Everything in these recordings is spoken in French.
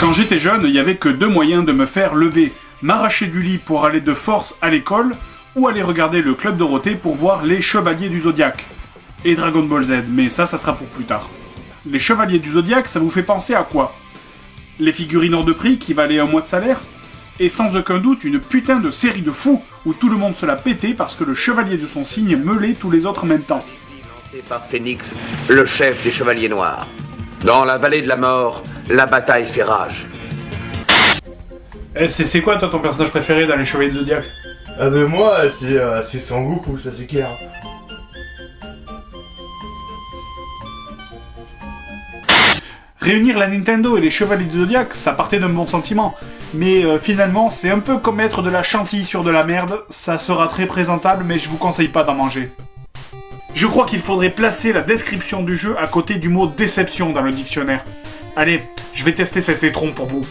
Quand j'étais jeune, il n'y avait que deux moyens de me faire lever. M'arracher du lit pour aller de force à l'école, ou aller regarder le Club Dorothée pour voir les Chevaliers du Zodiaque. Et Dragon Ball Z, mais ça sera pour plus tard. Les Chevaliers du Zodiaque, ça vous fait penser à quoi? Les figurines hors de prix qui valaient un mois de salaire? Et sans aucun doute une putain de série de fous où tout le monde se l'a pété parce que le chevalier de son signe meulait tous les autres en même temps. Lancé par Phénix, le chef des Chevaliers Noirs. Dans la vallée de la mort, la bataille fait rage. C'est quoi toi ton personnage préféré dans les Chevaliers du Zodiaque? Ah ben moi, c'est Sangoku, ça c'est clair. Réunir la Nintendo et les Chevaliers du Zodiaque, ça partait d'un bon sentiment. Mais finalement, c'est un peu comme mettre de la chantilly sur de la merde, ça sera très présentable, mais je vous conseille pas d'en manger. Je crois qu'il faudrait placer la description du jeu à côté du mot déception dans le dictionnaire. Allez, je vais tester cet étron pour vous.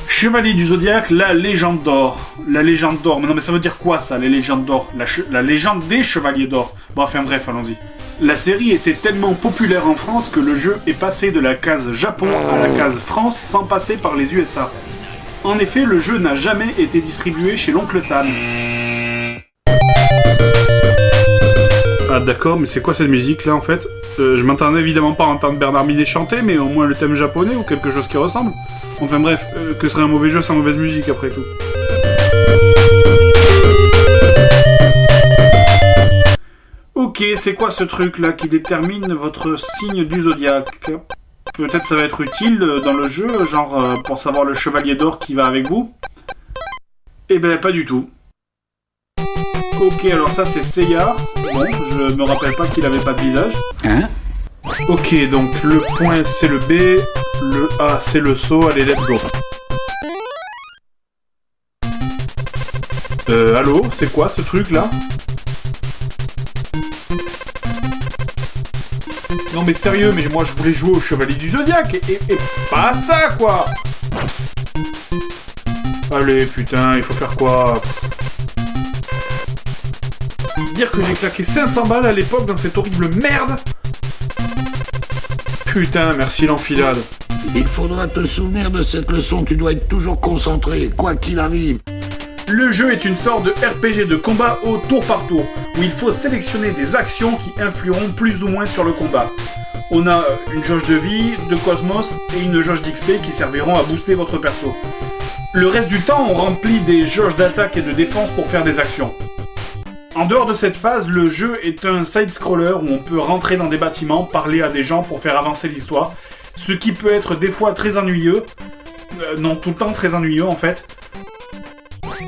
Chevalier du Zodiaque, la légende d'or. La légende d'or, mais non mais ça veut dire quoi ça, les légendes d'or? La légende des Chevaliers d'or. Bon enfin bref, allons-y. La série était tellement populaire en France que le jeu est passé de la case Japon à la case France sans passer par les USA. En effet, le jeu n'a jamais été distribué chez l'oncle Sam. Ah d'accord, mais c'est quoi cette musique là en fait? Je m'attendais évidemment pas à entendre Bernard Minet chanter, mais au moins le thème japonais ou quelque chose qui ressemble. Enfin bref, que serait un mauvais jeu sans mauvaise musique après tout. Ok, c'est quoi ce truc là qui détermine votre signe du zodiaque? Peut-être ça va être utile dans le jeu, genre pour savoir le chevalier d'or qui va avec vous? Eh ben pas du tout. Ok, alors ça c'est Seiya. Bon, je me rappelle pas qu'il avait pas de visage. Hein? Ok, donc le point c'est le B, le A c'est le saut, allez let's go. Allô, c'est quoi ce truc là? Non mais sérieux, mais moi je voulais jouer au Chevalier du Zodiaque et pas ça quoi! Allez putain, il faut faire quoi? Dire que j'ai claqué 500 balles à l'époque dans cette horrible merde? Putain, merci l'enfilade. Il faudra te souvenir de cette leçon, tu dois être toujours concentré, quoi qu'il arrive. Le jeu est une sorte de RPG de combat au tour par tour, où il faut sélectionner des actions qui influeront plus ou moins sur le combat. On a une jauge de vie, de cosmos et une jauge d'XP qui serviront à booster votre perso. Le reste du temps, on remplit des jauges d'attaque et de défense pour faire des actions. En dehors de cette phase, le jeu est un side-scroller où on peut rentrer dans des bâtiments, parler à des gens pour faire avancer l'histoire, ce qui peut être des fois très ennuyeux, non tout le temps très ennuyeux en fait,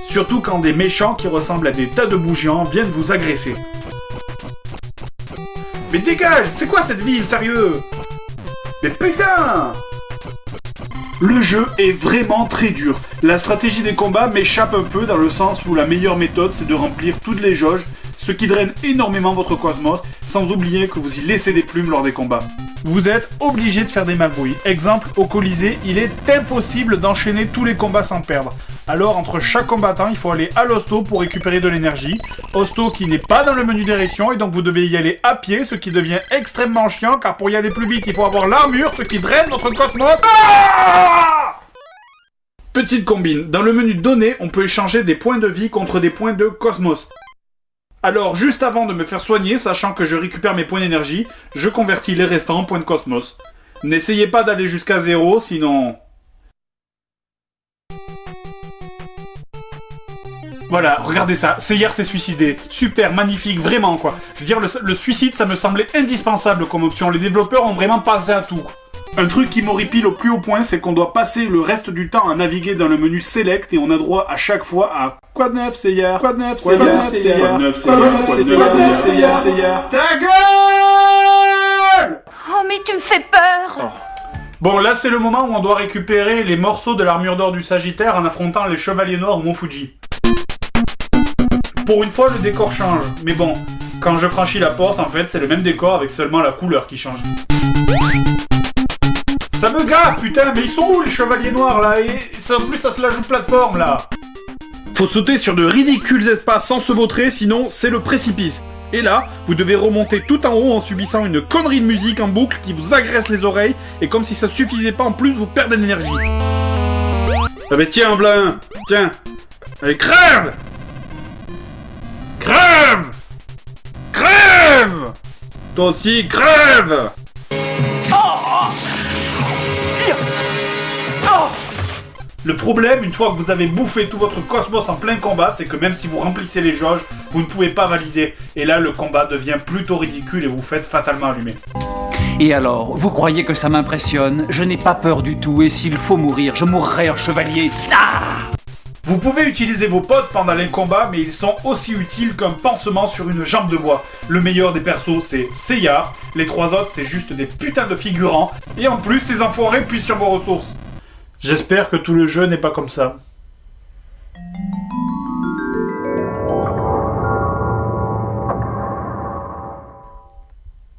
surtout quand des méchants qui ressemblent à des tas de bougies viennent vous agresser. Mais dégage, c'est quoi cette ville, sérieux? Mais putain! Le jeu est vraiment très dur. La stratégie des combats m'échappe un peu dans le sens où la meilleure méthode c'est de remplir toutes les jauges, ce qui draine énormément votre cosmos, sans oublier que vous y laissez des plumes lors des combats. Vous êtes obligé de faire des magouilles. Exemple, au Colisée, il est impossible d'enchaîner tous les combats sans perdre. Alors, entre chaque combattant, il faut aller à l'hosto pour récupérer de l'énergie. Hosto qui n'est pas dans le menu direction, et donc vous devez y aller à pied, ce qui devient extrêmement chiant, car pour y aller plus vite, il faut avoir l'armure, ce qui draine notre cosmos. Ah! Petite combine, dans le menu données, on peut échanger des points de vie contre des points de cosmos. Alors, juste avant de me faire soigner, sachant que je récupère mes points d'énergie, je convertis les restants en points de cosmos. N'essayez pas d'aller jusqu'à 0, sinon... Voilà, regardez ça, Seiya s'est suicidé. Super, magnifique, vraiment quoi. Je veux dire, le suicide, ça me semblait indispensable comme option. Les développeurs ont vraiment pensé à tout. Un truc qui m'horripile au plus haut point, c'est qu'on doit passer le reste du temps à naviguer dans le menu Select et on a droit à chaque fois à quoi de neuf, Seiya? Quoi de neuf, Seiya? Quoi de neuf, Seiya? Quoi de neuf, Seiya? Ta gueule! Oh, mais tu me fais peur! Oh. Bon, là c'est le moment où on doit récupérer les morceaux de l'armure d'or du Sagittaire en affrontant les Chevaliers Noirs au Mont Fuji. Pour une fois, le décor change, mais bon, quand je franchis la porte, en fait, c'est le même décor avec seulement la couleur qui change. Ça me gave, putain, mais ils sont où les Chevaliers Noirs, là? Et en plus, ça se la joue plateforme, là. Faut sauter sur de ridicules espaces sans se vautrer, sinon c'est le précipice. Et là, vous devez remonter tout en haut en subissant une connerie de musique en boucle qui vous agresse les oreilles, et comme si ça suffisait pas en plus, vous perdez de l'énergie. Ah mais tiens, Blin! Tiens! Allez, crève! Crève! Crève! Toi aussi, crève! Le problème, une fois que vous avez bouffé tout votre cosmos en plein combat, c'est que même si vous remplissez les jauges, vous ne pouvez pas valider. Et là, le combat devient plutôt ridicule et vous faites fatalement allumer. Et alors, vous croyez que ça m'impressionne? Je n'ai pas peur du tout, et s'il faut mourir, je mourrai en chevalier. Ah! Vous pouvez utiliser vos potes pendant les combats, mais ils sont aussi utiles qu'un pansement sur une jambe de bois. Le meilleur des persos, c'est Seyar. Les trois autres, c'est juste des putains de figurants. Et en plus, ces enfoirés puissent sur vos ressources. J'espère que tout le jeu n'est pas comme ça.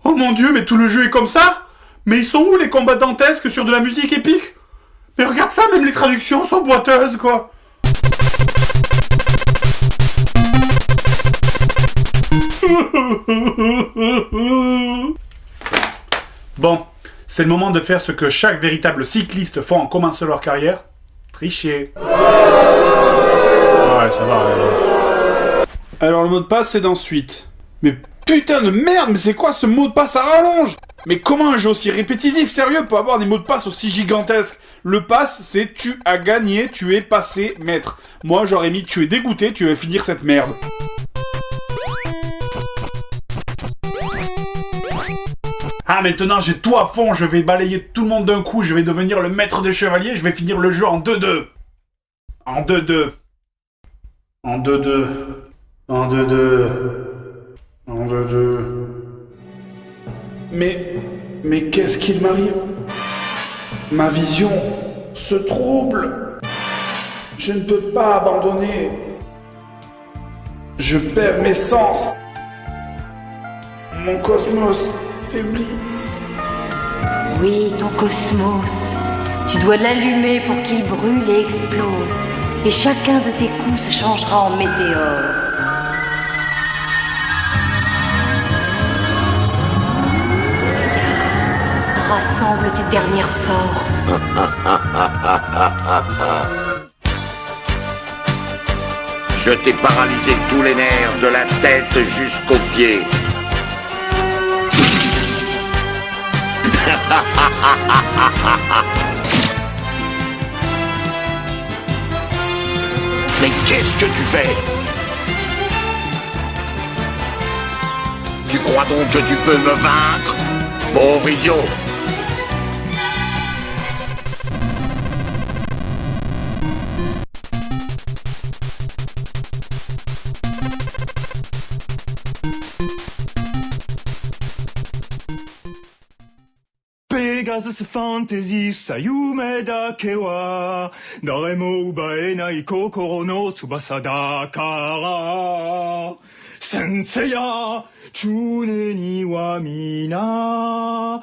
Oh mon dieu, mais tout le jeu est comme ça? Mais ils sont où les combats dantesques sur de la musique épique? Mais regarde ça, même les traductions sont boiteuses, quoi. Bon, c'est le moment de faire ce que chaque véritable cycliste fait en commençant leur carrière. Tricher. Ouais, ça va. Alors le mot de passe, c'est d'ensuite. Mais putain de merde, mais c'est quoi ce mot de passe à rallonge? Mais comment un jeu aussi répétitif, sérieux, peut avoir des mots de passe aussi gigantesques? Le pass, c'est tu as gagné, tu es passé maître. Moi, j'aurais mis tu es dégoûté, tu vas finir cette merde. Ah, maintenant j'ai tout à fond, je vais balayer tout le monde d'un coup, je vais devenir le maître des chevaliers, je vais finir le jeu en 2-2. En 2-2. En 2-2. En 2-2. En 2-2. Mais qu'est-ce qu'il m'arrive? Ma vision se trouble. Je ne peux pas abandonner. Je perds mes sens. Mon cosmos faiblit. Oui, ton cosmos. Tu dois l'allumer pour qu'il brûle et explose. Et chacun de tes coups se changera en météore. Rassemble tes dernières forces. Je t'ai paralysé tous les nerfs, de la tête jusqu'aux pieds. Mais qu'est-ce que tu fais? Tu crois donc que tu peux me vaincre? Pauvre idiot! Pegasus Fantasy さ夢だけは誰も奪えない心の翼だから先生や常には皆